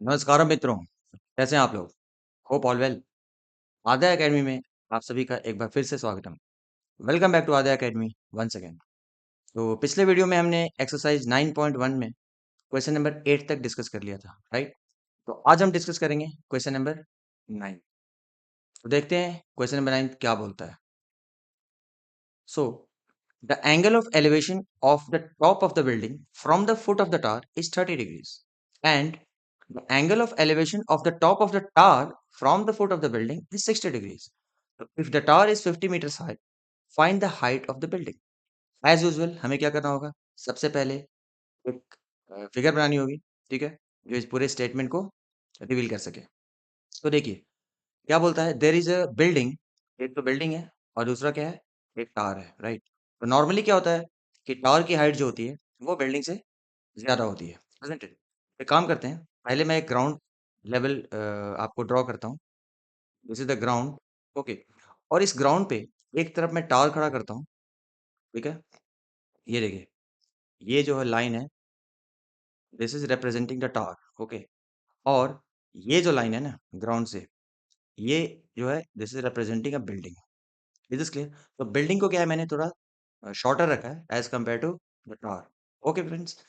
नमस्कार मित्रों, कैसे हैं आप लोग? Hope all well. Aadya academy में आप सभी का एक बार फिर से स्वागतम। Welcome back to Aadya academy once again. तो पिछले वीडियो में हमने एक्सरसाइज 9.1 में क्वेश्चन नंबर 8 तक डिस्कस कर लिया था, राइट? तो आज हम डिस्कस करेंगे क्वेश्चन नंबर 9। तो देखते हैं क्वेश्चन नंबर 9 क्या बोलता है। So the angle of elevation of the top of the building from the foot of the tower is 30 degrees and the angle of elevation of the top of the tower from the foot of the building is 60 degrees. So if the tower is 50 meters high, find the height of the building. As usual, हमें क्या करना होगा? सबसे पहले एक figure बनानी होगी, ठीक है? जो इस पूरे स्टेटमेंट को रिवील कर सके। तो देखिए, क्या बोलता है? देयर इज अ बिल्डिंग, एक तो बिल्डिंग है और दूसरा क्या है? एक टावर है, राइट? तो नॉर्मली क्या होता है कि टावर की हाइट जो होती है, वो बिल्डिंग से ज़्यादा होती है, इज़न्ट इट? एक काम करते हैं, पहले मैं एक ग्राउंड लेवल आपको ड्रॉ करता हूँ। This is the ground, okay. और इस ग्राउंड पे एक तरफ मैं टावर खड़ा करता हूँ, ठीक है? ये देखिए, ये जो है लाइन है, this is representing the tower, okay. और ये जो लाइन है ना ग्राउंड से, ये जो है this is representing a building. Is this clear? तो बिल्डिंग को क्या है मैंने थोड़ा शॉर्टर रखा है as compare to the tower. Okay friends,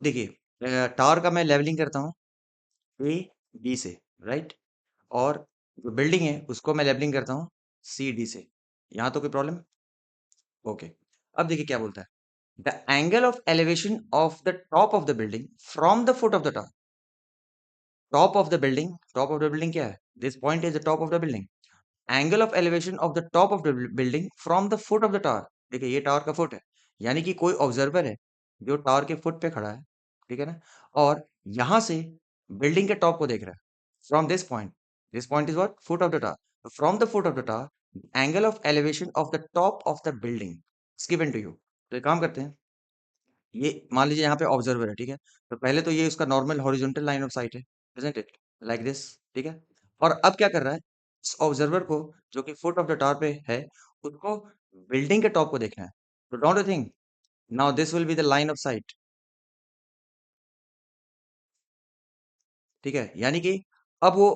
देखिए टावर का मैं लेवलिंग करता हूँ ए, बी से, राइट? और जो बिल्डिंग है उसको मैं लेबलिंग करता हूँ सी डी से। यहाँ तो कोई प्रॉब्लम? ओके। अब देखिए क्या बोलता है, the angle of elevation of the top of the building from the foot of the tower. Top of the building, top of the building क्या है? This point is the top of the building. Angle of elevation of the top of the building from the foot of the tower. देखिए ये tower का foot है, यानी कि कोई observer है जो टावर के फुट पे खड़ा है, ठीक है ना? और यहाँ से बिल्डिंग के टॉप को देख रहा है। From this point is what? Foot of the tower. From the foot of the tower angle of elevation of the top of the building is given to you. तो एक काम करते हैं, ये मान लीजिए यहाँ पे ऑब्जर्वर है, ठीक है? तो पहले तो ये उसका normal horizontal line of site है, इज़न्ट इट? लाइक दिस, ठीक है? और अब क्या कर रहा है? इस ऑब्जर्वर को जो कि फुट ऑफ द टावर पे है, उसको बिल्डिंग के टॉप को देखना है। तो don't you think now this will be the line of site, ठीक है? यानी कि अब वो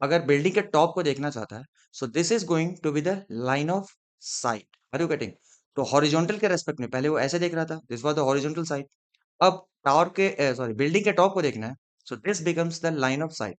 अगर बिल्डिंग के टॉप को देखना चाहता है, so this is going to be the line of sight. Are you getting? तो हॉरिजॉन्टल के रेस्पेक्ट में पहले वो ऐसे देख रहा था, this was the horizontal side. अब टावर के सॉरी बिल्डिंग के टॉप को देखना है, so this becomes the line of sight.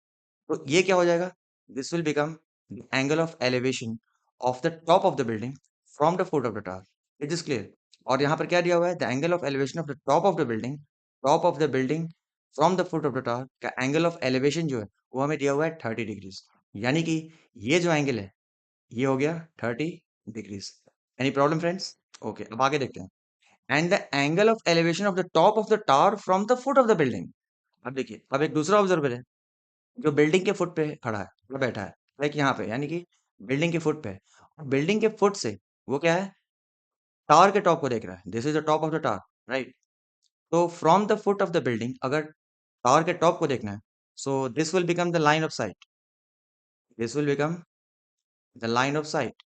तो ये क्या हो जाएगा? This will become the angle of elevation of the top of the building from the foot of the tower. It is clear? और यहाँ पर क्या दिया हुआ है? The angle of elevation of the top of the building from the foot of the tower का angle of elevation जो है वो हमें दिया हुआ है 30 डिग्रीज। यानी कि ये जो एंगल है ये हो गया 30 degrees. Any problem friends? Okay, अब आगे देखते हैं। And the angle of elevation of the top of the tower from the foot of the building. अब देखिए, अब एक दूसरा ऑब्जर्वर है जो बिल्डिंग के फुट पे खड़ा है, वो बैठा है, लाइक यहाँ पे, यानी कि बिल्डिंग के फुट पे है। और बिल्डिंग के फुट से वो क्या है? टावर के टॉप को देख रहा है। This is the top of the tower, right? तो from the foot of the building अगर टावर के टॉप को देखना है, so this will become the line of sight. This will become the line of sight.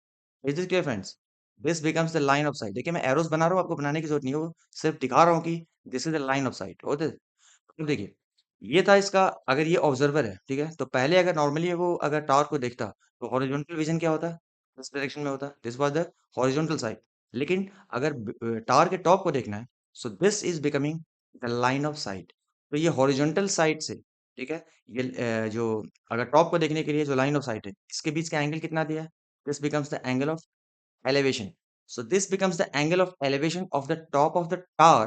Is this clear friends? This becomes the line of sight. देखिए मैं arrows बना रहा हूँ, आपको बनाने की जरूरत नहीं है, वो सिर्फ दिखा रहा हूँ कि this is the line of site. Okay, तो देखिए ये था इसका, अगर ये ऑब्जर्वर है, ठीक है? तो पहले अगर नॉर्मली वो अगर टावर को देखता तो हॉरिजॉन्टल विजन क्या होता? इस डायरेक्शन में होता, this was the horizontal side. लेकिन अगर टावर के टॉप को देखना है, so this is becoming the line of sight. तो ये हॉरिजॉन्टल साइड से, ठीक है? ये जो अगर टॉप को देखने के लिए जो लाइन ऑफ साइट है, इसके बीच का एंगल कितना दिया है? This becomes the angle of elevation. So this becomes the angle of elevation of the top of the tower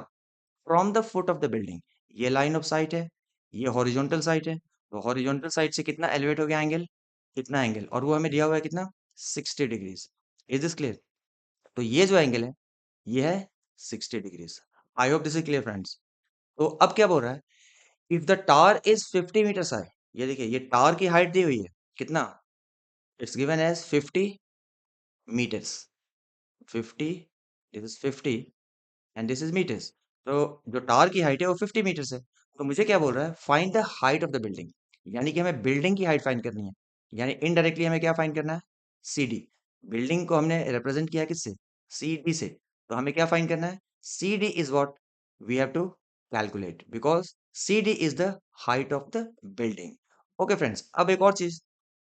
from the foot of the building. ये लाइन ऑफ साइट है, ये horizontal site है। तो horizontal site से कितना elevate हो गया angle? कितना एंगल? और वो हमें दिया हुआ है कितना? 60 डिग्रीज। Is this clear? तो ये जो एंगल है ये है 60 degrees. I hope this is clear friends. तो अब क्या बोल रहा है? If the tower is 50 metres high, ये देखिए ये टावर की हाइट दी हुई है कितना? It's given as 50 metres. 50, this is 50 and this is metres. तो जो टावर की हाइट है वो 50 मीटर्स है। तो मुझे क्या बोल रहा है? Find the height of the building. यानी कि हमें बिल्डिंग की हाइट फाइंड करनी है। यानी इनडायरेक्टली हमें क्या फाइंड करना है? C D. बिल्डिंग को हमने रिप्रेजेंट किया किससे? सी डी से। तो हमें क्या फाइंड करना है? C D is what we have to calculate because CD is the height of the building. Okay friends, अब एक और चीज,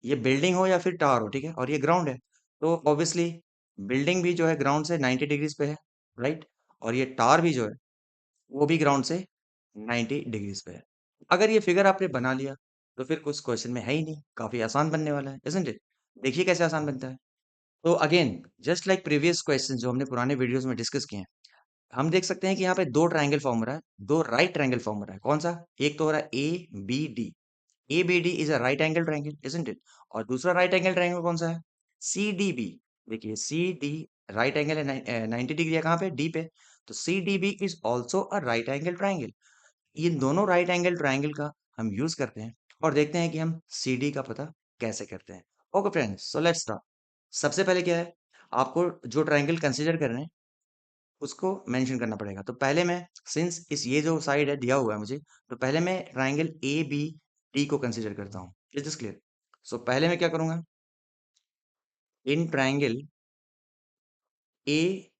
ये बिल्डिंग हो या फिर टावर हो, ठीक है, और ये ग्राउंड है, तो ऑब्वियसली बिल्डिंग भी जो है ग्राउंड से 90 डिग्रीज पे है, राइट, और ये टावर भी जो है वो भी ग्राउंड से 90 डिग्रीज पे है। अगर ये फिगर आपने बना लिया तो फिर कुछ क्वेश्चन में है ही नहीं, काफी आसान बनने वाला है, isn't it? देखिए कैसे आसान बनता है। तो again just like previous question जो हमने पुराने वीडियोस में डिस्कस किए हैं, हम देख सकते हैं कि यहाँ पे दो ट्रायंगल फॉर्म हो रहा है, दो राइट ट्रायंगल फॉर्म हो रहा है। कौन सा? एक तो हो रहा है A B D. A B D is a right angle triangle, isn't it? और दूसरा राइट एंगल ट्रायंगल कौन सा है? C D B. देखिए सी डी राइट एंगल है, 90 डिग्री है कहाँ पे? डी पे। तो C D B is also a right angle triangle. इन दोनों राइट एंगल ट्रायंगल का हम यूज करते हैं और देखते हैं कि हम सी डी का पता कैसे करते हैं। Okay friends, so let's start. सबसे पहले क्या है, आपको जो ट्रायंगल कंसीडर करना है उसको मेंशन करना पड़ेगा। तो पहले मैं, सिंस इस ये जो साइड है दिया हुआ है मुझे, तो पहले मैं ट्रायंगल ए बी डी को कंसीडर करता हूँ। Is this clear? सो पहले मैं क्या करूंगा, in triangle A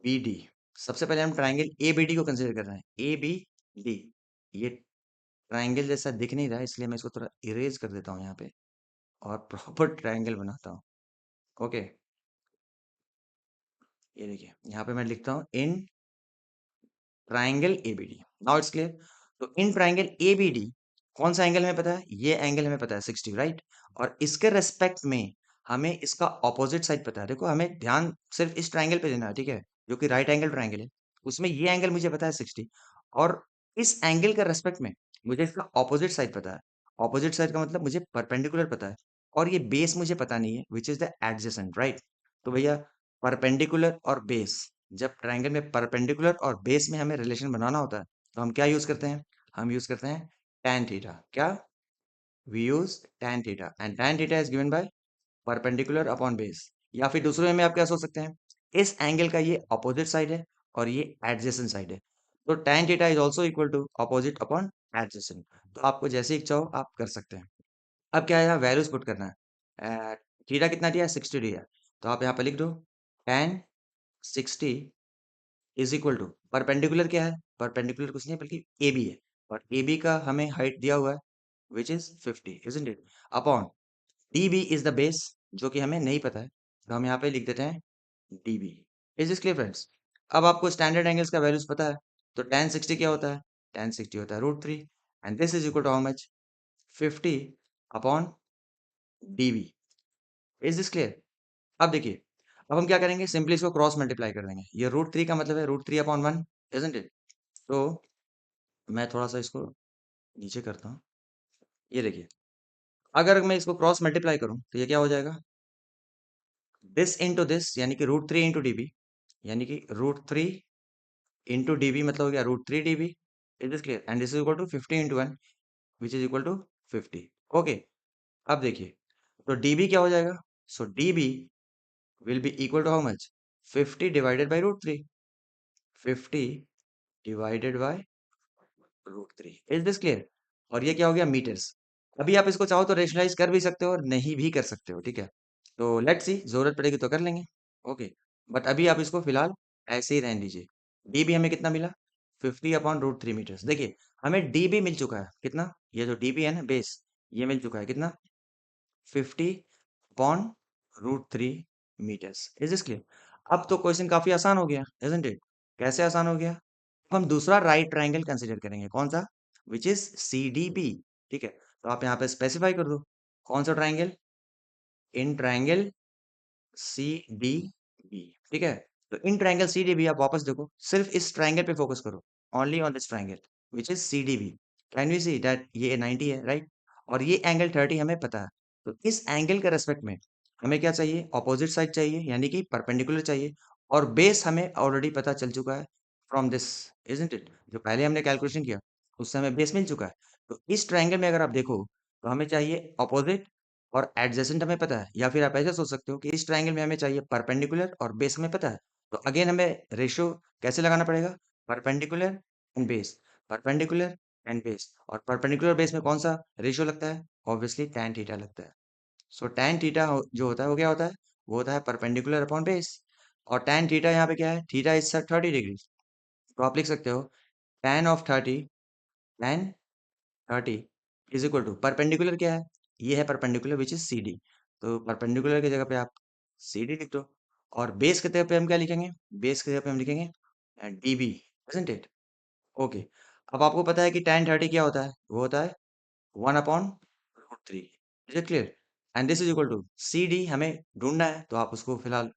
B D, सबसे पहले हम ट्रायंगल ए बी डी को कंसीडर कर रहे हैं। ए बी डी, ये ट्रायंगल जैसा दिख नहीं रहा है, इसलिए मैं इसको थोड़ा इरेज कर देता हूँ यहाँ पे और प्रॉपर ट्रायंगल बनाता हूँ। ओके, ये देखिए यहाँ पे मैं लिखता हूँ in triangle ABD. Now it's clear. तो इन ट्राइंगल एबीडी कौन सा एंगल हमें पता है? ये एंगल हमें पता है 60, राइट। और इसके रेस्पेक्ट में हमें इसका ऑपोजिट साइड पता है। देखो हमें ध्यान सिर्फ इस ट्राइंगल पे देना है, ठीक है, जो कि राइट एंगल ट्राइंगल है। उसमें ये एंगल मुझे पता है 60, और इस एंगल के रेस्पेक्ट में मुझे इसका ऑपोजिट साइड पता है। ऑपोजिट साइड का मतलब मुझे परपेंडिकुलर पता है, और ये बेस मुझे पता नहीं है, which is the adjacent, right. तो भैया परपेंडिकुलर और बेस, जब ट्रायंगल में परपेंडिकुलर और बेस में हमें रिलेशन बनाना होता है तो हम क्या यूज करते हैं? हम यूज करते हैं tan थीटा। क्या? We use tan theta, and tan theta is given by perpendicular upon base. या फिर दूसरे में आप क्या सोच सकते हैं, इस एंगल का ये अपोजिट साइड है और ये एडजेसेंट साइड है, तो tan theta is also equal to opposite upon adjacent. तो आपको जैसे इच्छा हो आप कर सकते हैं। अब क्या है, यहाँ वैल्यूज पुट करना है। थीटा कितना दिया है? 60 दिया है। तो आप यहाँ पे लिख दो tan 60 is equal to, perpendicular क्या है? परपेंडिकुलर कुछ नहीं बल्कि ए बी है, और ए बी का हमें हाइट दिया हुआ है which is 50, isn't it, upon D B is the base, जो कि हमें नहीं पता है, तो हम यहाँ पे लिख देते हैं D B. Is this clear friends? अब आपको स्टैंडर्ड एंगल्स का वैल्यूज पता है, तो tan 60 क्या होता है? tan 60 होता है √3, and this is equal to how much? 50 upon D B. Is this clear? अब देखिए, अब हम क्या करेंगे, सिंपली इसको क्रॉस मल्टीप्लाई कर देंगे। ये √3 का मतलब है √3/1, इजंट इट? तो मैं थोड़ा-सा इसको नीचे करता हूँ। ये देखिए, अगर मैं इसको क्रॉस मल्टीप्लाई करूँ, तो ये क्या हो जाएगा? दिस इंटू दिस, यानी कि √3 इंटू डीबी, यानी कि √3 इंटू डीबी मतलब हो गया √3 dB। Is this clear? And this is equal to 50 into 1, which is equal to 50। Okay, अब देखिए, तो डीबी क्या हो जाएगा? So DB will be equal to how much? 50 divided by √3, 50 divided by √3। Is this clear? और ये क्या हो गया? मीटर्स। अभी आप इसको चाहो तो रेशनलाइज कर भी सकते हो और नहीं भी कर सकते हो, ठीक है। तो लेट्स सी, जरूरत पड़ेगी तो कर लेंगे। ओके, बट अभी आप इसको फिलहाल ऐसे ही रहने दीजिए। डी भी हमें कितना मिला? 50/√3 मीटर्स। देखिए, हमें डी भी मिल चुका है कितना, ये जो डी भी है ना बेस, ये मिल चुका है कितना? 50/√3 मीटर्स। Is this clear? अब तो क्वेश्चन काफी आसान हो गया, इजंट इट? कैसे आसान हो गया? अब हम दूसरा राइट ट्राइंगल कंसीडर करेंगे, कौन सा? Which is C D B, ठीक है। तो आप यहाँ पे स्पेसिफाई कर दो कौन सा triangle, in triangle C D B, ठीक है। तो in triangle C D B आप वापस देखो, सिर्फ इस ट्राइंगल पे फोकस करो, only on this triangle which is C D B. Can we see that ये 90 है, राइट, और ये एंगल 30 हमें पता है। तो इस एंगल के रेस्पेक्ट में हमें क्या चाहिए? ऑपोजिट साइड चाहिए, यानी कि परपेंडिकुलर चाहिए, और बेस हमें ऑलरेडी पता चल चुका है फ्रॉम दिस, इजंट इट? जो पहले हमने कैलकुलेशन किया उससे हमें बेस मिल चुका है। तो इस ट्राइंगल में अगर आप देखो तो हमें चाहिए ऑपोजिट और एडजेसेंट हमें पता है, या फिर आप ऐसे सोच सकते हो कि इस ट्रायंगल में हमें चाहिए परपेंडिकुलर और बेस हमें पता है। तो अगेन हमें रेशियो कैसे लगाना पड़ेगा? Perpendicular and base, perpendicular and base, और परपेंडिकुलर बेस में कौन सा रेशियो लगता है? ऑब्वियसली tan थीटा लगता है। सो tan थीटा जो होता है वो क्या होता है? वो होता है परपेंडिकुलर अपॉन बेस, और tan थीटा यहाँ पे क्या है? Theta is 30 degree. तो आप लिख सकते हो tan of 30, tan 30 is equal to perpendicular क्या है, ये है perpendicular which is C D. तो परपेंडिकुलर की जगह पे आप सी डी लिख दो, और बेस की जगह पे हम क्या लिखेंगे, बेस की जगह पे हम लिखेंगे D B, isn't it? Okay. अब आपको पता है कि tan 30 क्या होता है, वो होता है 1/√3। Is it clear? And this is equal to C D, हमें ढूंढना है तो आप उसको फिलहाल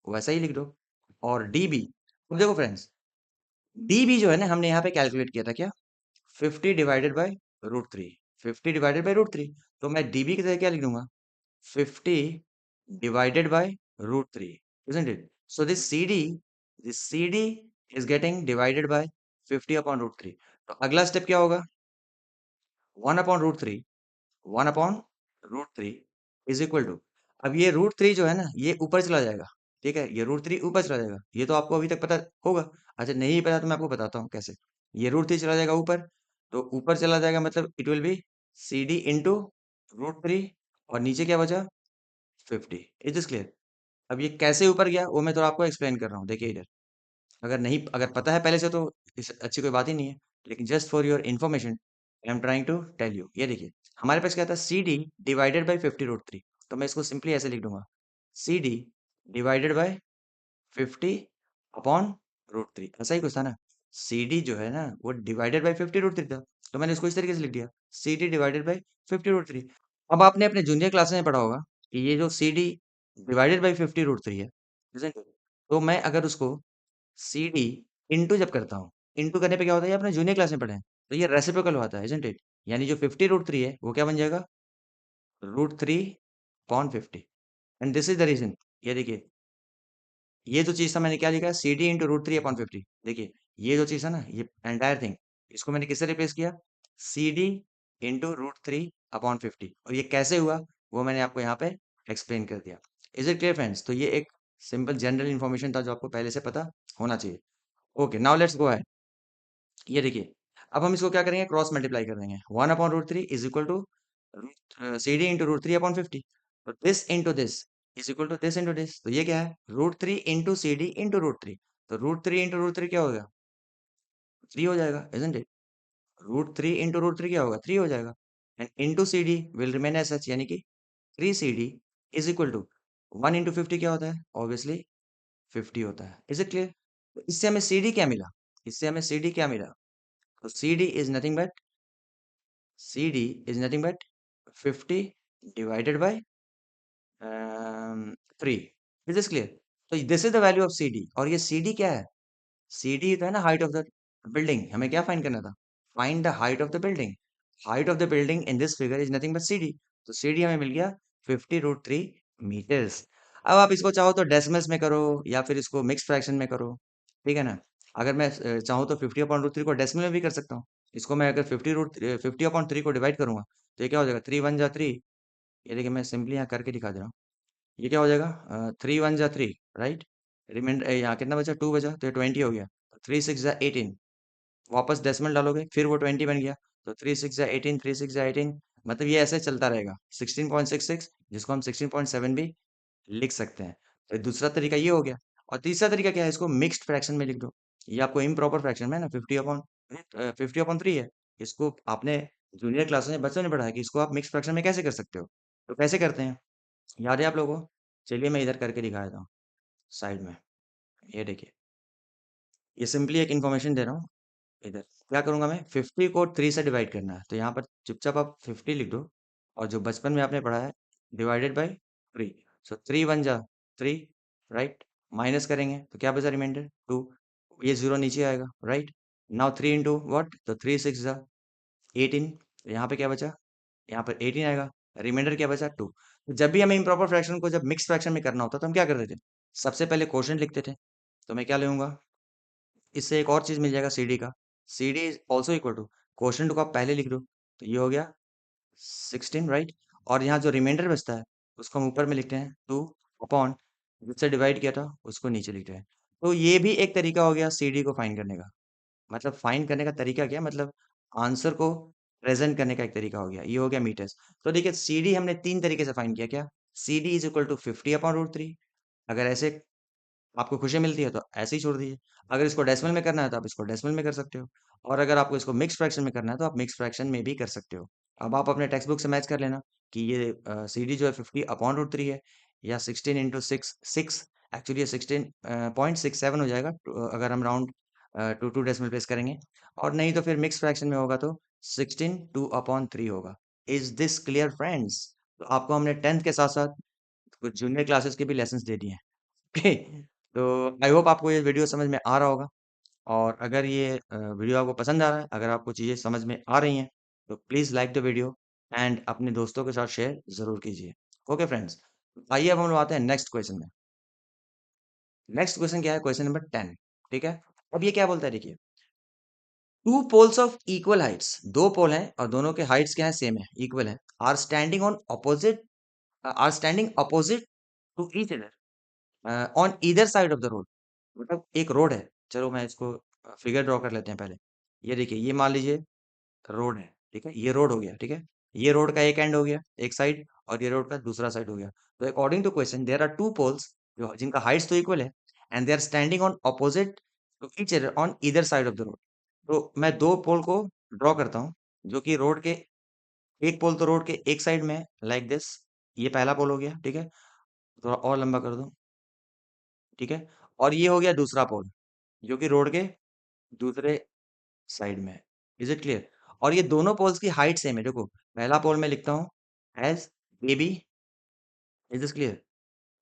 वैसा ही लिख दो। और डी बी, अब देखो फ्रेंड्स, डी बी जो है ना, हमने यहाँ पे कैलकुलेट किया था क्या, 50 डिवाइडेड बाय √3, 50 डिवाइडेड बाय √3। तो मैं डीबी की जगह क्या लिख दूंगा, 50 divided by √3, isn't it? So this CD is getting divided by 50 upon √3। तो अगला स्टेप क्या होगा, 1/√3, 1/√3 इज इक्वल टू, अब ये √3 जो है ना, ये ऊपर चला जाएगा। ठीक है, ये √3 ऊपर चला जाएगा, ये तो आपको अभी तक पता होगा। अच्छा, नहीं पता तो मैं आपको बताता हूँ कैसे। ये √3 चला जाएगा ऊपर, तो ऊपर चला जाएगा मतलब it will be C D into √3, और नीचे क्या बचा, 50। Is this clear? अब ये कैसे ऊपर गया वो मैं तो आपको एक्सप्लेन कर रहा हूँ, देखिए इधर। अगर पता है पहले से तो इस अच्छी कोई बात ही नहीं है, लेकिन just for your information I am trying to tell you. ये देखिए, हमारे पास क्या था, सी डी डिवाइडेड बाई 50√3। तो मैं इसको सिंपली ऐसे लिख दूंगा, सी डी डिवाइडेड बाई 50/√3, ऐसा ही कुछ था ना। सी डी जो है ना, वो डिवाइडेड बाई 50√3 था, तो मैंने इसको इस तरीके से लिख दिया, सी डी डिवाइडेड बाई 50√3। अब आपने अपने जूनियर क्लासेस में पढ़ा होगा कि ये जो सी डी डिवाइडेड बाई 50√3 है, isn't it? तो मैं अगर उसको सी डी इंटू जब करता हूँ, इंटू करने पे क्या होता है, ये आपने जूनियर क्लास में पढ़ा है, तो ये रेसिप्रोकल होता है, isn't it? यानी जो 50√3 है वो क्या बन जाएगा, √3/50। And this is the reason, ये देखिए, ये जो चीज़ था मैंने क्या लिखा है, सी डी इंटू √3/50। देखिए, ये जो चीज़ है ना, ये एंटायर थिंग, इसको मैंने किससे रिप्लेस किया, सी डी इंटू √3/50। और ये कैसे हुआ वो मैंने आपको यहाँ पे एक्सप्लेन कर दिया। Is it clear friends? तो ये एक सिंपल जनरल इन्फॉर्मेशन था जो आपको पहले से पता होना चाहिए। Okay, now let's go ahead. ये देखिए, अब हम इसको क्या करेंगे, क्रॉस मल्टीप्लाई कर देंगे, 1/√3 is equal to C D into √3/50। तो this into this is equal to this into this, तो ये क्या है, √3 इंटू सी डी इंटू √3। तो √3 इंटू √3 क्या होगा, 3 हो जाएगा, इजंट इट? √3 इंटू √3 क्या होगा, 3 हो जाएगा। And into C D will remain as such, यानी कि 3 CD is equal to 1 into 50 क्या होता है, ऑब्वियसली 50 होता है। Is it clear? इससे हमें सी डी क्या मिला, इससे हमें सी डी क्या मिला, तो C D is nothing but, C D is nothing but 50 divided by 3। Is this clear? तो this is the value of C D, और ये सी डी क्या है, सी डी है ना हाइट ऑफ द बिल्डिंग। हमें क्या फाइंड करना था, find the height of the building. Height of the building in this figure is nothing but C D. तो सी डी हमें मिल गया 50√3 मीटर्स। अब आप इसको चाहो तो डेसिमल्स में करो या फिर इसको मिक्स फ्रैक्शन में करो, ठीक है ना। अगर मैं चाहूँ तो 50/√3 को डेसिमल में भी कर सकता हूँ। इसको मैं अगर 50/3 को डिवाइड करूंगा तो ये क्या हो जाएगा, 3 1 जा 3। ये देखिए, मैं सिंपली यहाँ करके दिखा दे रहा हूँ। ये क्या हो जाएगा, 3 1 जा 3, राइट। रिमाइंडर यहाँ कितना बचा, 2 बचा, तो ये 20 हो गया। 3 6 जा 18, वापस डेसिमल डालोगे फिर वो 20 बन गया। तो 3 6 जा 18, 3 6 जा 18, मतलब ये ऐसे चलता रहेगा। 16.66, जिसको हम 16.7 भी लिख सकते हैं। तो दूसरा तरीका ये हो गया। और तीसरा तरीका क्या है, इसको मिक्स्ड फ्रैक्शन में लिख दो। ये आपको इम्प्रॉपर फ्रैक्शन में है ना, 50/3 है। इसको आपने जूनियर क्लासेस में बच्चों ने पढ़ा है कि इसको आप मिक्स फ्रैक्शन में कैसे कर सकते हो। तो कैसे करते हैं, याद है आप लोगों को? चलिए मैं इधर करके दिखा देता हूँ साइड में। ये देखिए, ये सिंपली एक इन्फॉर्मेशन दे रहा हूँ। इधर क्या करूंगा मैं, 50 को 3 से डिवाइड करना है, तो यहाँ पर चुपचाप आप 50 लिख दो। और जो बचपन में आपने पढ़ा है, डिवाइडेड बाई 3। सो 3 1 जा 3, राइट। माइनस करेंगे तो क्या बचा, रिमाइंडर 2। ये जीरो नीचे आएगा, राइट। नाउ 3 इंटू वट, तो 3 6 जा 18। यहाँ पे क्या बचा, यहाँ पर 18 आएगा। रिमाइंडर क्या बचा, 2। जब भी हमें इम्प्रॉपर फ्रैक्शन को जब मिक्स फ्रैक्शन में करना होता तो हम क्या करते थे, सबसे पहले क्वोशंट लिखते थे। तो मैं क्या लूंगा, इससे एक और चीज मिल जाएगा सी डी का, C D is also equal to, quotient को आप पहले लिख दो, तो ये हो गया 16, राइट। और यहाँ जो रिमाइंडर बचता है उसको हम ऊपर में लिखते हैं 2 अपॉन, जिससे डिवाइड किया था उसको नीचे लिखते हैं। तो ये भी एक तरीका हो गया सी डी को फाइंड करने का। मतलब फाइंड करने का तरीका क्या, मतलब आंसर को प्रेजेंट करने का एक तरीका हो गया, ये हो गया मीटर्स। तो देखिए, सी डी हमने 3 तरीके से फाइंड किया, क्या, C D is equal to 50/√3। अगर ऐसे आपको खुशी मिलती है तो ऐसे ही छोड़ दीजिए। अगर इसको डेसिमल में करना है तो आप इसको डेसिमल में कर सकते हो। और अगर आपको इसको मिक्स फ्रैक्शन में करना है तो आप मिक्स फ्रैक्शन में भी कर सकते हो। अब आप अपने टेक्स्ट बुक से मैच कर लेना कि ये CD जो है 50/√3 है या 16 इंटू सिक्स सिक्स, एक्चुअली ये 16.67 हो जाएगा अगर हम round to two decimal place करेंगे, और नहीं तो फिर मिक्स फ्रैक्शन में होगा तो 16 2/3 होगा। Is this clear friends? तो आपको हमने 10th के साथ साथ कुछ जूनियर क्लासेस के भी लेसन्स दे दिए हैं। ओके, तो आई होप आपको ये वीडियो समझ में आ रहा होगा। और अगर ये वीडियो आपको पसंद आ रहा है, अगर आपको चीज़ें समझ में आ रही हैं, तो please like the video and अपने दोस्तों के साथ शेयर ज़रूर कीजिए। ओके फ्रेंड्स, आइए अब हम लोग आते हैं नेक्स्ट क्वेश्चन में। नेक्स्ट क्वेश्चन क्या है? क्वेश्चन नंबर 10, ठीक है? अब ये क्या बोलता है देखिए, two poles of equal heights, दो पोल हैं और दोनों के हाइट्स क्या है? सेम है, इक्वल है। Are standing opposite to each other on either side of the road. मतलब एक रोड है, चलो मैं इसको फिगर ड्रॉ कर लेते हैं पहले। ये देखिए, ये मान लीजिए रोड है, ठीक है? ये रोड हो गया, ठीक है? ये रोड का एक एंड हो गया, एक साइड, और ये रोड का दूसरा साइड हो गया। तो according to question there are two poles जो जिनका हाइट्स तो इक्वल है, and they are standing on opposite to each other on either side of the road. तो मैं दो पोल को ड्रॉ करता हूँ, जो कि रोड के, एक पोल तो रोड के एक साइड में है, लाइक दिस। ये पहला पोल हो गया, ठीक है? थोड़ा और लंबा कर दो, ठीक है? और ये हो गया दूसरा पोल, जो कि रोड के दूसरे साइड में है। Is it clear? और ये दोनों पोल्स की हाइट सेम है। देखो, पहला पोल मैं लिखता हूँ as A B, is this clear?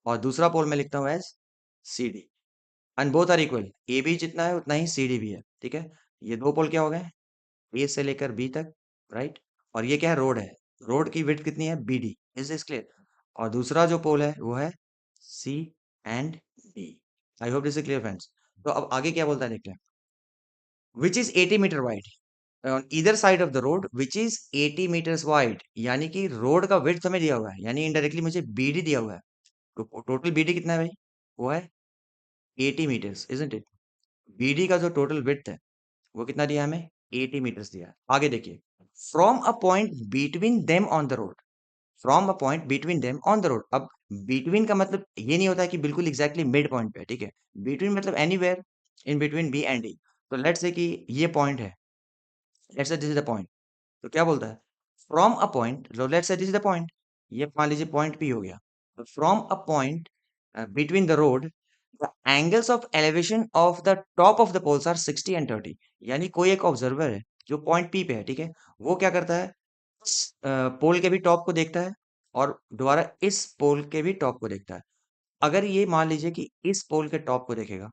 और दूसरा पोल मैं लिखता हूँ as C D, and both are equal. A B जितना है उतना ही सी डी भी है, ठीक है? ये दो पोल क्या हो गए? ए से लेकर बी तक, राइट? और ये क्या है? रोड है। रोड की विड्थ कितनी है? B D. Is this clear? और दूसरा जो पोल है वो है C and D. I hope this is clear friends. तो अब आगे क्या बोलता है देखते हैं। Which is 80 metre wide on either side of the road which is 80 metres wide, यानी कि रोड का विड्थ हमें दिया हुआ है, यानी इनडायरेक्टली मुझे बीडी दिया हुआ है। तो टोटल बीडी कितना है भाई? वो है 80 मीटर्स, इजंट इट? बीडी का जो टोटल विड्थ है वो कितना दिया हमें? 80 मीटर्स दिया है। आगे देखिए, from a point between them on the road, from a point between them on the road. अब बिटवीन का मतलब ये नहीं होता है कि बिल्कुल एग्जैक्टली मिड पॉइंट पे है, ठीक है? बिटवीन मतलब anywhere in between B and D. तो लेट्स से कि ये पॉइंट है, let's say this is the point. तो क्या बोलता है? From a point, let's say this is the point, ये मान लीजिए पॉइंट पी हो गया। तो from a point between the road, the angles of elevation of the top of the poles are 60 and 30। यानी कोई एक ऑब्जर्वर है जो पॉइंट पी पे है, ठीक है? वो क्या करता है? पोल के भी टॉप को देखता है और दोबारा इस पोल के भी टॉप को देखता है। अगर ये मान लीजिए कि इस पोल के टॉप को देखेगा,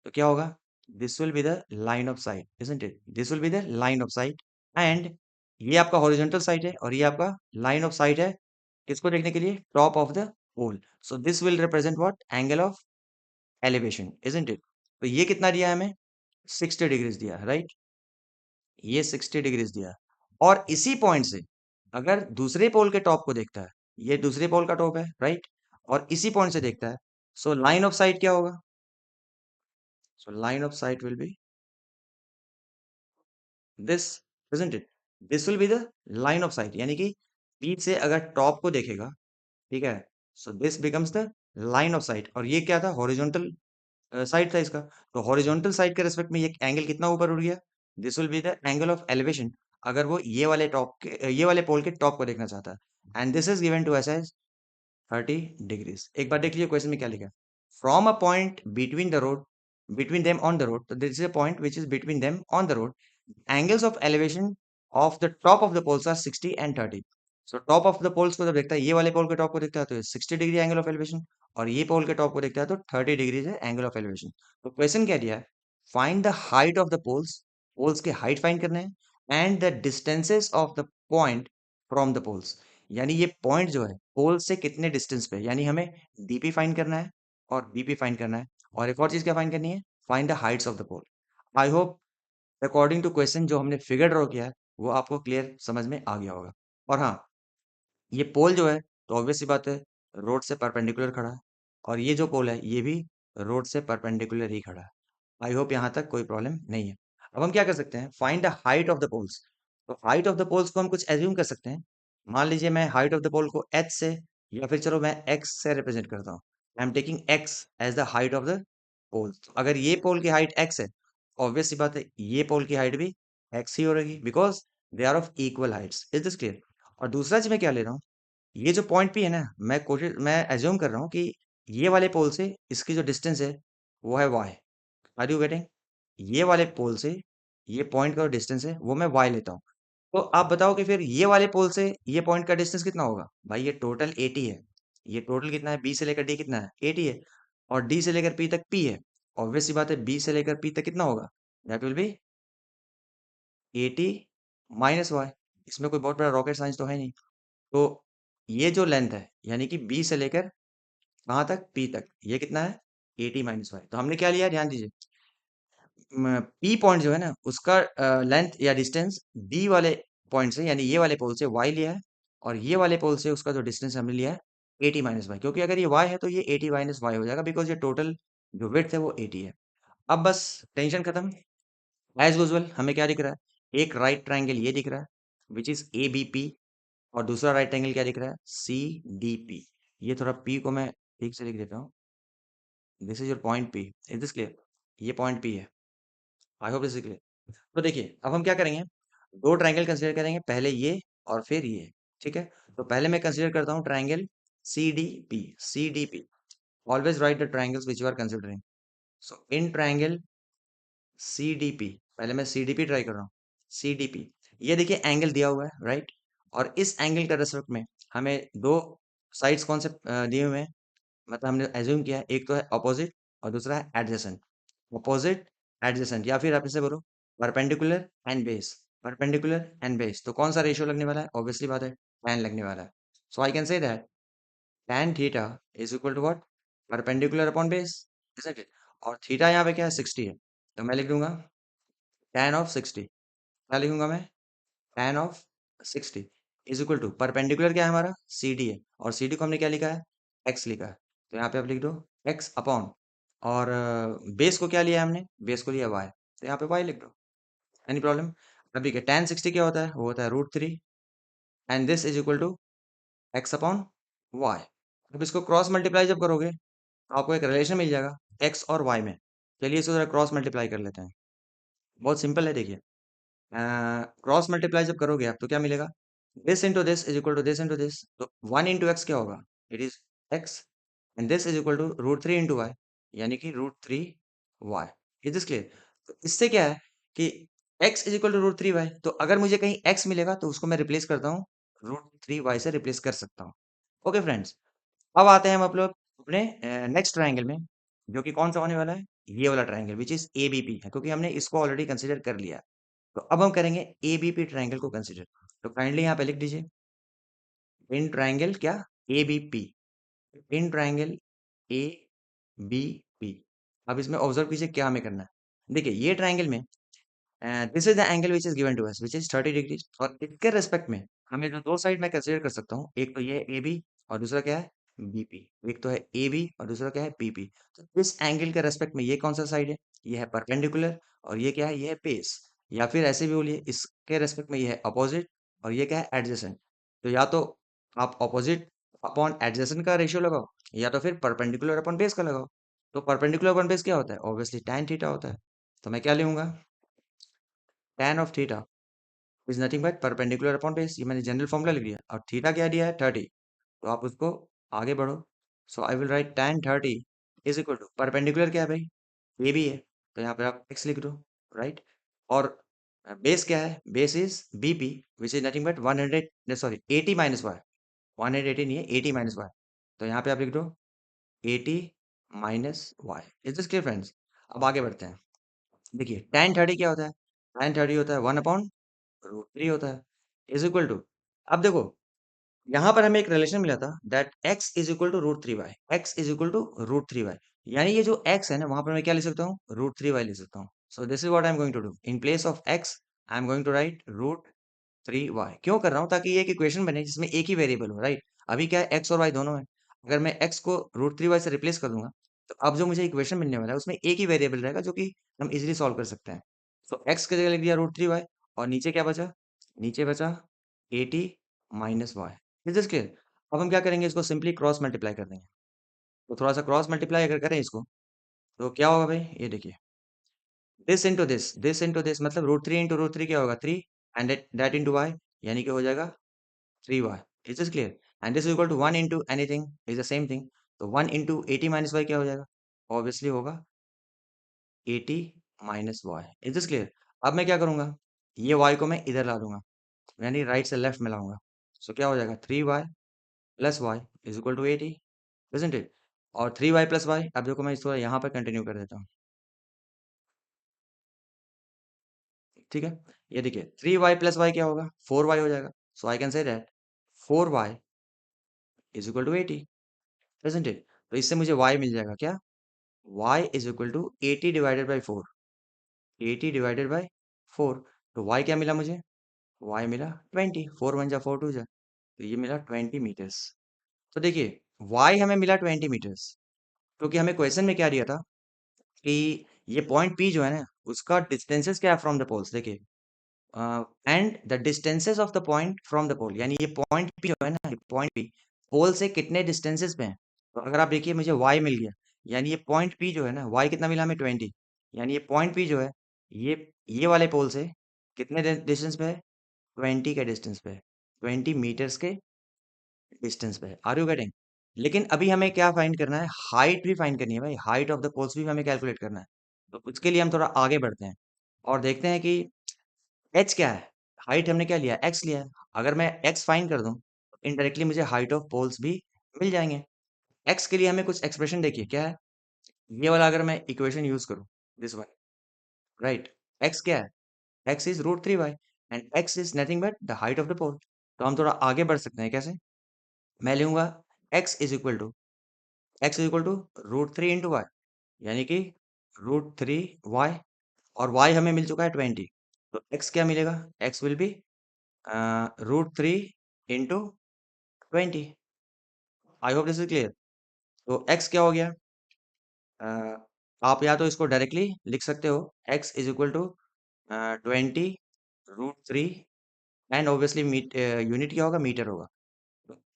तो क्या होगा? This will be the line of site, isn't it? This will be the line of site, and ये आपका हॉरिजॉन्टल साइट है और ये आपका लाइन ऑफ साइट है, किसको देखने के लिए? Top of the pole. So this will represent what? Angle of elevation, isn't it? तो ये कितना दिया है हमें? 60 डिग्रीज दिया है, राइट? ये 60 डिग्रीज दिया है। और इसी पॉइंट से अगर दूसरे पोल के टॉप को देखता है, ये दूसरे पोल का टॉप है, राइट? और इसी पॉइंट से देखता है, सो लाइन ऑफ साइट क्या होगा? So line of sight will be this, isn't it? This will be the line of sight, यानी कि बीच से अगर टॉप को देखेगा, ठीक है? So this becomes the line of site. और ये क्या था? हॉरिजॉन्टल साइड था इसका। तो हॉरिजॉन्टल साइड के रेस्पेक्ट में ये एंगल कितना ऊपर उठ गया? This will be the angle of elevation, अगर वो ये वाले टॉप के, ये वाले पोल के टॉप को देखना चाहता है। And this is given to us as 30 degrees. एक बार देख लीजिए क्वेश्चन में क्या लिखा है। From a point between the road, between them on the road, तो this is a point which is between them on the road, angles of elevation of the top of the poles are 60 and 30। So top of the poles को जब देखता है, ये वाले पोल के top को देखता है तो 60 डिग्री एंगल ऑफ एलिवेशन, और ये पोल के टॉप को देखता है तो 30 डिग्री है एंगल ऑफ एलिवेशन। तो क्वेश्चन क्या दिया है? Find the height of the poles, poles के हाइट फाइंड करना है, and the distances of the point from the poles, यानी ये पॉइंट जो है पोल से कितने डिस्टेंस पे है, यानी हमें डीपी फाइंड करना है और बीपी फाइंड करना है, और एक और चीज क्या फाइंड करनी है? Find the heights of the pole. I hope according to question जो हमने फिगर ड्रॉ किया है वो आपको क्लियर समझ में आ गया होगा। और हाँ, ये पोल जो है तो ऑब्वियस सी बात है, रोड से परपेंडिकुलर खड़ा है, और ये जो पोल है ये भी रोड से परपेंडिकुलर ही खड़ा है। आई होप यहाँ तक कोई प्रॉब्लम नहीं है। अब हम क्या कर सकते हैं? Find the height of the poles. तो हाइट ऑफ द पोल्स को हम कुछ एज्यूम कर सकते हैं। मान लीजिए मैं हाइट ऑफ द पोल को एच से, या फिर चलो मैं एक्स से रिप्रेजेंट करता हूँ। I am taking X as the height of the pole. अगर ये पोल की हाइट एक्स है, ऑब्वियस सी बात है ये पोल की हाइट भी एक्स ही हो रहेगी because they are of equal heights. Is this clear? और दूसरा चीज मैं क्या ले रहा हूँ, ये जो पॉइंट पी है ना, मैं एज्यूम कर रहा हूँ कि ये वाले पोल से इसकी जो डिस्टेंस है वो है वाई। Are you getting? ये वाले पोल से ये पॉइंट का जो डिस्टेंस है वो मैं वाई लेता हूँ। तो आप बताओ कि फिर ये वाले पोल से ये पॉइंट का डिस्टेंस कितना होगा? भाई ये टोटल 80 है। ये टोटल कितना है? बी से लेकर डी कितना है? 80 है। और डी से लेकर पी तक पी है। ऑब्वियस सी बात है, बी से लेकर पी तक कितना होगा? That will be 80 minus y. इसमें कोई बहुत बड़ा रॉकेट साइंस तो है नहीं। तो ये जो लेंथ है यानी कि बी से लेकर कहाँ तक? पी तक, ये कितना है? 80 माइनस वाई। तो हमने क्या लिया, ध्यान दीजिए। पी पॉइंट जो है ना उसका लेंथ या डिस्टेंस बी वाले पॉइंट से यानी ये वाले पोल से वाई लिया है, और ये वाले पोल से उसका जो डिस्टेंस हमने लिया है 80 माइनस वाई, क्योंकि अगर ये वाई है तो ये 80 माइनस वाई हो जाएगा बिकॉज ये टोटल जो विड्थ है वो 80 है। अब बस टेंशन खत्म। एज यूजुअल हमें क्या दिख रहा है? एक राइट ट्राइंगल ये दिख रहा है which is A B P, और दूसरा राइट ट्राइंगल क्या दिख रहा है? C D P. ये थोड़ा पी को मैं ठीक से लिख देता हूँ। This is your point P. Is this clear? ये पॉइंट पी है। आई होप दिस इज क्लियर। तो देखिए अब हम क्या करेंगे, दो ट्रायंगल कंसीडर करेंगे, पहले ये और फिर ये। ठीक है, तो पहले मैं कंसीडर करता हूँ triangle C D P. C D P, always write the triangles which you are considering. So in triangle C D P, पहले मैं सी डी पी ट्राई कर रहा हूँ। सी डी पी, ये देखिए एंगल दिया हुआ है राइट, और इस एंगल के रेस्पेक्ट में हमें दो साइड्स कौन से दिए हुए हैं, मतलब हमने एज्यूम किया है, एक तो है अपोजिट और दूसरा है एडजेसेंट। अपोजिट, एडजेसेंट, या फिर आप इसे बोलो perpendicular and base. Perpendicular and base, तो कौन सा रेशियो लगने वाला है? ऑब्वियसली बात है, tan लगने वाला है। So I can say that tan theta is equal to what? Perpendicular upon base, isn't it? और थीटा यहाँ पे क्या है? 60 है। तो मैं लिख दूंगा tan ऑफ 60। क्या लिखूंगा मैं? tan of 60 is equal to perpendicular क्या है हमारा? सी डी है, और सी डी को हमने क्या लिखा है? एक्स लिखा है। तो यहाँ पे आप लिख दो एक्स अपॉन, और बेस को क्या लिया है हमने? बेस को लिया वाई, तो यहाँ पे वाई लिख दो। Any problem? अब देखिए tan 60 क्या होता है? वो होता है √3, and this is equal to x upon y. अब इसको क्रॉस मल्टीप्लाई जब करोगे तो आपको एक रिलेशन मिल जाएगा एक्स और वाई में। चलिए इसको जरा क्रॉस मल्टीप्लाई कर लेते हैं। बहुत सिंपल है, देखिए क्रॉस मल्टीप्लाई जब करोगे आप तो क्या मिलेगा? This into this is equal to this into this, तो 1 इंटू एक्स क्या होगा? It is x, and this is equal to √3 into y, यानी कि √3 वाई। Is this clear? तो इससे क्या है कि x is equal to √3 y, तो अगर मुझे कहीं x मिलेगा तो उसको मैं रिप्लेस करता हूँ √3 वाई से रिप्लेस कर सकता हूँ। ओके फ्रेंड्स, अब आते हैं हम आप लोग अपने नेक्स्ट ट्राइंगल में, जो कि कौन सा होने वाला है? ये वाला triangle which is A B P है, क्योंकि हमने इसको ऑलरेडी कंसिडर कर लिया। तो अब हम करेंगे एबीपी ट्रायंगल को कंसीडर। तो काइंडली यहाँ पे लिख दीजिए इन ट्रायंगल क्या? ABP. In triangle A B P. अब इसमें ऑब्जर्व कीजिए क्या हमें करना है। देखिए ये ट्रायंगल में this is the angle which is given to us which is 30 degree, और इसके रेस्पेक्ट में हमें जो दो साइड मैं कंसीडर कर सकता हूँ, एक तो ये ए बी और दूसरा क्या है? बीपी। एक तो है ए बी और दूसरा क्या है? पीपी। तो इस एंगल के रेस्पेक्ट में ये कौन सा साइड है? ये है परपेंडिकुलर, और ये क्या है? ये है बेस। या फिर ऐसे भी बोलिए, इसके रेस्पेक्ट में ये है अपोजिट और ये क्या है? एडजेसेंट। तो या तो आप अपोजिट अपॉन एडजेसेंट का रेशियो लगाओ, या तो फिर परपेंडिकुलर अपॉन बेस का लगाओ। तो परपेंडिकुलर अपॉन बेस क्या होता है? ऑब्वियसली tan थीटा होता है। तो मैं क्या लूंगा? tan of theta is nothing but perpendicular upon base. ये मैंने जनरल फॉर्मूला लिख दिया, और थीटा क्या दिया है? 30। तो आप उसको आगे बढ़ो। So I will write tan 30 is equal to perpendicular क्या है भाई? ये भी है, तो यहाँ पे आप x लिख दो राइट। और बेस क्या है? Base is BP which is nothing but 100, sorry 80 minus y. 180 नहीं है, 80 माइनस वाई। तो यहाँ पे आप लिख दो 80 minus y. Is this clear friends? अब आगे बढ़ते हैं। देखिए tan 30 क्या होता है? tan 30 होता है 1/√3 होता है, इज इक्वल टू, अब देखो यहाँ पर हमें एक रिलेशन मिला था that x is equal to √3 y. X is equal to √3 y, यानी ये जो x है ना वहां पर मैं क्या लिख सकता हूँ? √3 वाई लिख सकता हूँ। So this is what I am going to do, in place of x I am going to write √3 y. क्यों कर रहा हूँ? ताकि ये एक इक्वेशन बने जिसमें एक ही वेरिएबल हो राइट। अभी क्या है? x और y दोनों है। अगर मैं x को √3 वाई से रिप्लेस कर दूंगा तो अब जो मुझे इक्वेशन मिलने वाला है उसमें एक ही वेरिएबल रहेगा जो कि हम इजिली सॉल्व कर सकते हैं। सो x की जगह लिख दिया √3 वाई, और नीचे क्या बचा? नीचे बचा 80 minus y. Is this clear? अब हम क्या करेंगे? इसको सिंपली क्रॉस मल्टीप्लाई कर देंगे। तो थोड़ा सा क्रॉस मल्टीप्लाई अगर करें इसको तो क्या होगा भाई? ये देखिए दिस मतलब √3 इंटू √3 क्या होगा 3 एंड दैट इंटू वाई यानी कि हो जाएगा 3y। Is this clear? And this is equal to 1 into anything is the same thing. तो 1 इंटू 80 माइनस वाई क्या हो जाएगा? ऑब्वियसली होगा 80 minus y. Is this clear? अब मैं क्या करूंगा, ये y को मैं इधर ला दूंगा, यानी राइट से लेफ्ट में लाऊंगा। सो क्या हो जाएगा 3y plus y is equal to 80, isn't it? और 3y प्लस वाई, अब देखो मैं इसको यहाँ पर कंटिन्यू कर देता हूँ, ठीक है? ये देखिए 3y प्लस वाई क्या होगा 4y हो जाएगा। So I can say that 4y is equal to 80, isn't it? तो इससे मुझे y मिल जाएगा क्या, y is equal to 80 divided by 4, 80 divided by 4। तो y क्या मिला मुझे, y मिला 20, 4 1 जा 4 2 जा, तो ये मिला 20 मीटर्स। तो देखिए y हमें मिला 20 मीटर्स, क्योंकि हमें क्वेश्चन में क्या दिया था कि ये पॉइंट P जो है ना, उसका डिस्टेंसेस क्या है फ्रॉम द पोल्स। देखिए and the distances of the point from the pole, यानी ये पॉइंट P जो है ना, ये पॉइंट P पोल से कितने डिस्टेंसेस पे है। तो अगर आप देखिए मुझे y मिल गया, यानी ये पॉइंट P जो है ना, y कितना मिला हमें 20, यानी ये पॉइंट P जो है, ये ये वाले पोल से कितने डिस्टेंस पे है, 20 के डिस्टेंस पे है, 20 मीटर्स के डिस्टेंस पे है। Are you getting? लेकिन अभी हमें क्या फाइंड करना है, हाइट भी फाइंड करनी है भाई, हाइट ऑफ द पोल्स भी हमें कैलकुलेट करना है। तो उसके लिए हम थोड़ा आगे बढ़ते हैं और देखते हैं कि एच क्या है। हाइट हमने क्या लिया, एक्स लिया है। अगर मैं एक्स फाइंड कर दूं तो इनडायरेक्टली मुझे हाइट ऑफ पोल्स भी मिल जाएंगे। एक्स के लिए हमें कुछ एक्सप्रेशन देखिए क्या है, ये वाला अगर मैं इक्वेशन यूज करूं, दिस वन, राइट? एक्स क्या है, X is √3y and X is nothing but the height of the pole. तो हम थोड़ा आगे बढ़ सकते हैं, कैसे? मैं लूंगा x is equal to √3 into y, यानी कि √3y, और y हमें मिल चुका है 20। तो x क्या मिलेगा, x will be √3 into 20। I hope this is clear. तो x क्या हो गया, अ, आप या तो इसको डायरेक्टली लिख सकते हो, x is equal to 20 √3 and obviously unit क्या होगा, मीटर होगा।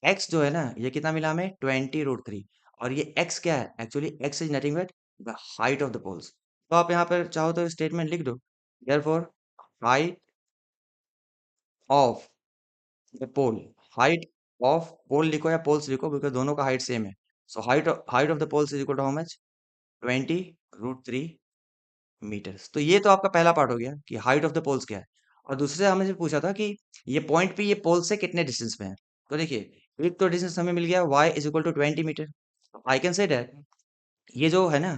एक्स जो है ना, ये कितना मिला हमें 20 √3, और ये एक्स क्या है, actually X is nothing but the height of the poles. तो आप यहाँ पर चाहो तो स्टेटमेंट लिख दो, therefore height of the pole, height of pole लिखो या पोल्स लिखो, बिकॉज दोनों का हाइट सेम है। So height of the poles is equal to how much, 20 √3 meters. तो ये तो आपका पहला पार्ट हो गया कि हाइट ऑफ द पोल्स क्या है। और दूसरे से हमने पूछा था कि ये पॉइंट पे ये पोल से कितने डिस्टेंस पे है। तो देखिए एक तो डिस्टेंस हमें मिल गया y is equal to 20 meter. I can say that ये जो है ना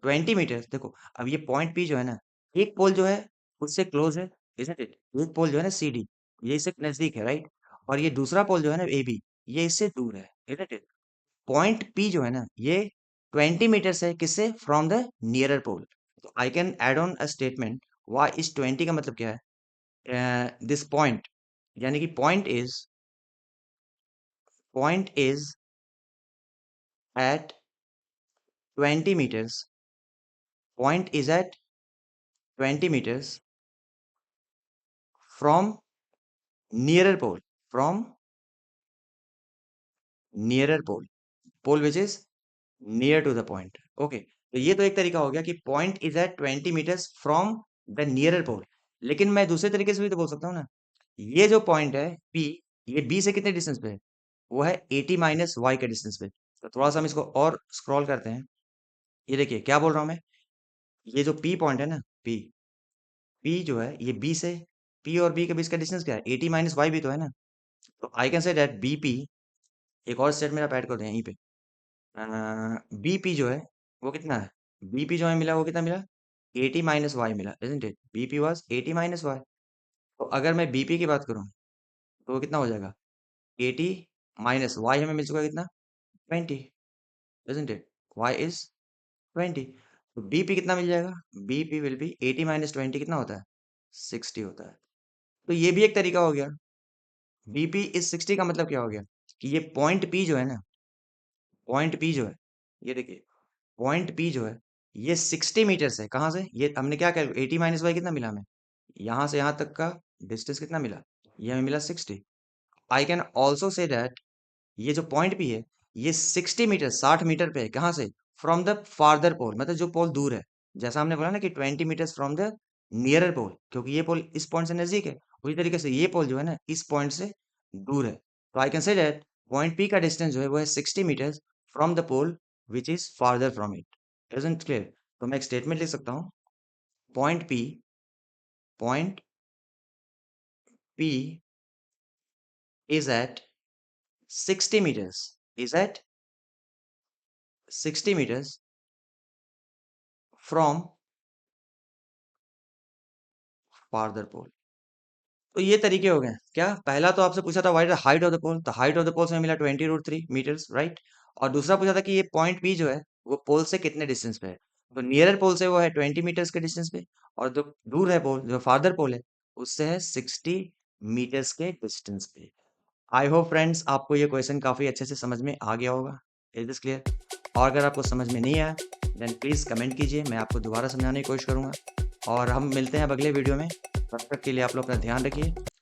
20 मीटर, देखो अब ये पॉइंट पी जो है ना, एक पोल जो है उससे क्लोज है, इजंट इट? एक पोल जो है ना सी डी, ये इससे नजदीक है, राइट? और ये दूसरा पोल जो है ना ए बी, ये इससे दूर है, इजंट इट? पॉइंट पी जो है ना, ये 20 मीटर है किससे, फ्रॉम द नियरर पोल। तो I can add on a statement, y is 20 का मतलब क्या है, दिस पॉइंट, यानी कि point is at 20 metres, point is at 20 metres from nearer pole, from nearer pole, pole which is near to the point. Okay, तो ये तो एक तरीका हो गया कि point is at 20 metres from the nearer pole. लेकिन मैं दूसरे तरीके से भी तो बोल सकता हूँ ना, ये जो पॉइंट है पी, ये बी से कितने डिस्टेंस पे है, वो है 80 माइनस वाई के डिस्टेंस पे। तो थोड़ा सा हम इसको और स्क्रॉल करते हैं। ये देखिए क्या बोल रहा हूँ मैं, ये जो पी पॉइंट है ना, पी, पी जो है ये बी से, पी और बी के बीच का डिस्टेंस क्या है, 80 माइनस वाई भी तो है ना। तो I can say that B P, एक और स्टेट मेरा ऐड कर दें यहीं पे, बीपी जो है वो कितना है, बीपी जो है मिला वो कितना मिला, 80 माइनस वाई मिला, isn't it? BP was 80 minus y. तो अगर मैं बीपी की बात करूं तो वो कितना हो जाएगा, 80 माइनस वाई हमें मिल चुका है कितना, 20, इजंट इट? Y is 20। तो बीपी कितना मिल जाएगा, बीपी विल बी 80 माइनस 20 कितना होता है, 60 होता है। तो ये भी एक तरीका हो गया। बीपी इज 60 का मतलब क्या हो गया, कि ये पॉइंट पी जो है ना, पॉइंट पी जो है, ये देखिए पॉइंट पी जो है, ये 60 मीटर से, कहाँ से, ये हमने क्या कैलकुलेट, 80 माइनस वाई कितना मिला हमें, यहाँ से यहाँ तक का डिस्टेंस कितना मिला, ये हमें मिला 60। I can also say that ये जो पॉइंट पी है, ये 60 मीटर, 60 मीटर पे है, कहाँ से, फ्रॉम द फार्दर पोल, मतलब जो पोल दूर है। जैसा हमने बोला ना कि 20 मीटर्स फ्रॉम द नियरर पोल, क्योंकि ये पोल इस पॉइंट से नजदीक है, उसी तरीके से ये पोल जो है ना इस पॉइंट से दूर है। तो I can say that point P का डिस्टेंस जो है वो है 60 meters from the pole which is farther from it. Isn't clear? तो मैं एक स्टेटमेंट लिख सकता हूँ, point P is at 60 meters, is at 60 meters from farther pole। तो ये तरीके हो गए क्या? पहला तो आपसे पूछा था what is the height of the pole, तो हाइट ऑफ द पोल से मिला 20√3 मीटर्स, राइट। और दूसरा पूछा था कि ये पॉइंट पी जो है वो पोल से कितने डिस्टेंस पे है, तो नियरर पोल से वो है 20 मीटर्स के डिस्टेंस पे, और जो दूर है पोल, जो फादर पोल है, उससे है 60 मीटर्स के डिस्टेंस पे। आई होप फ्रेंड्स आपको ये क्वेश्चन काफ़ी अच्छे से समझ में आ गया होगा। Is this clear? और अगर आपको समझ में नहीं आया देन प्लीज़ कमेंट कीजिए, मैं आपको दोबारा समझाने की कोशिश करूँगा। और हम मिलते हैं अब अगले वीडियो में। तब तक के लिए आप लोग अपना ध्यान रखिए।